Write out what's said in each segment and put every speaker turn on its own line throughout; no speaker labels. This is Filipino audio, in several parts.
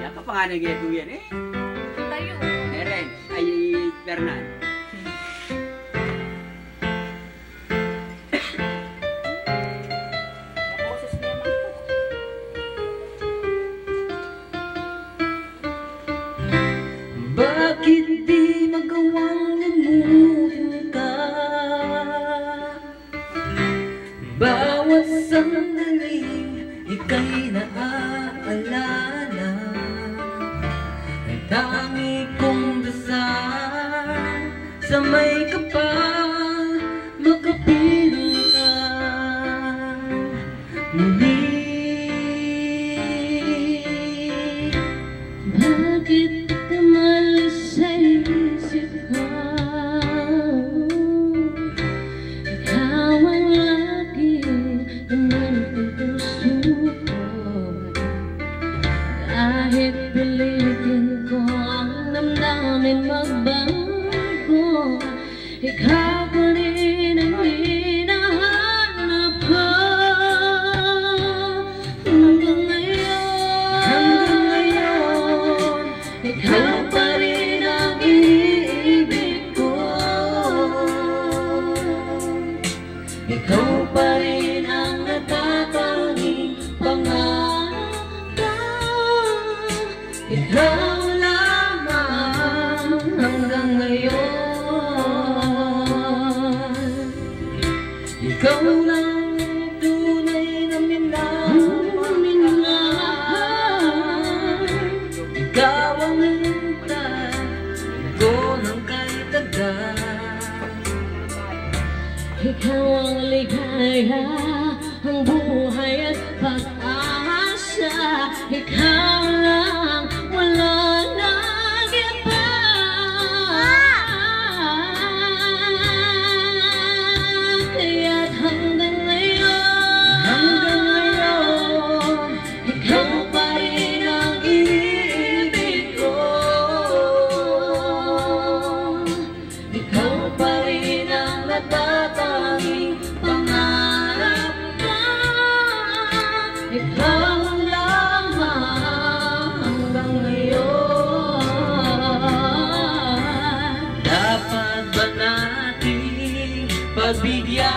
Yan ka pa nga nag-eto yan eh.
Tayo.
Eren, ay Fernan.
Boses niya man po.
Bakit di magawang lumuhin ka? Bawat sandaling ika'y naaalala. Ang tangi kong dasal sa may kapal makapiling ka muli. Bakit umalis sa isip mo? Ikaw ang lagi naman ang puso ko. Kahit pilitin ko ang damdamin magbago, ikaw pa rin ang hinahanap ko. Hanggang ngayon, ikaw pa rin ang iniibig ko. Ikaw pa rin ang natatanging pangarap ko. Ikaw lamang hanggang ngayon. Ikaw lang tunay na minamahal. Ikaw ang hintay ko ng kahit agad. Ikaw ang ligaya, ang buhay at pag-asa. Ikaw lang, wala nang iba. Kaya't hanggang ngayon, ikaw pa rin ang iniibig ko. Ikaw pa rin ang natatanging pangarap ko. Ikaw lamang hanggang ngayon. Dapat ba nating pagbigyan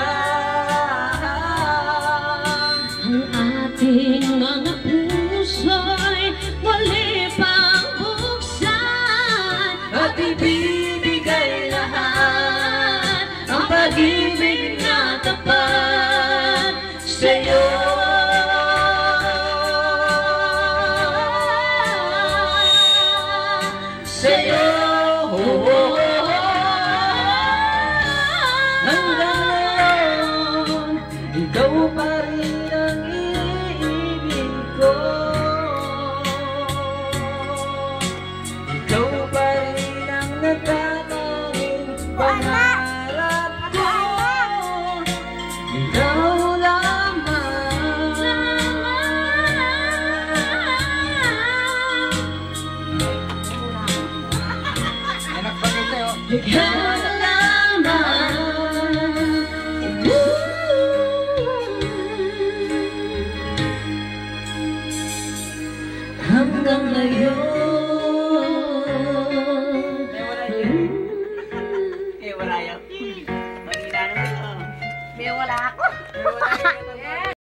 ang ating mga puso?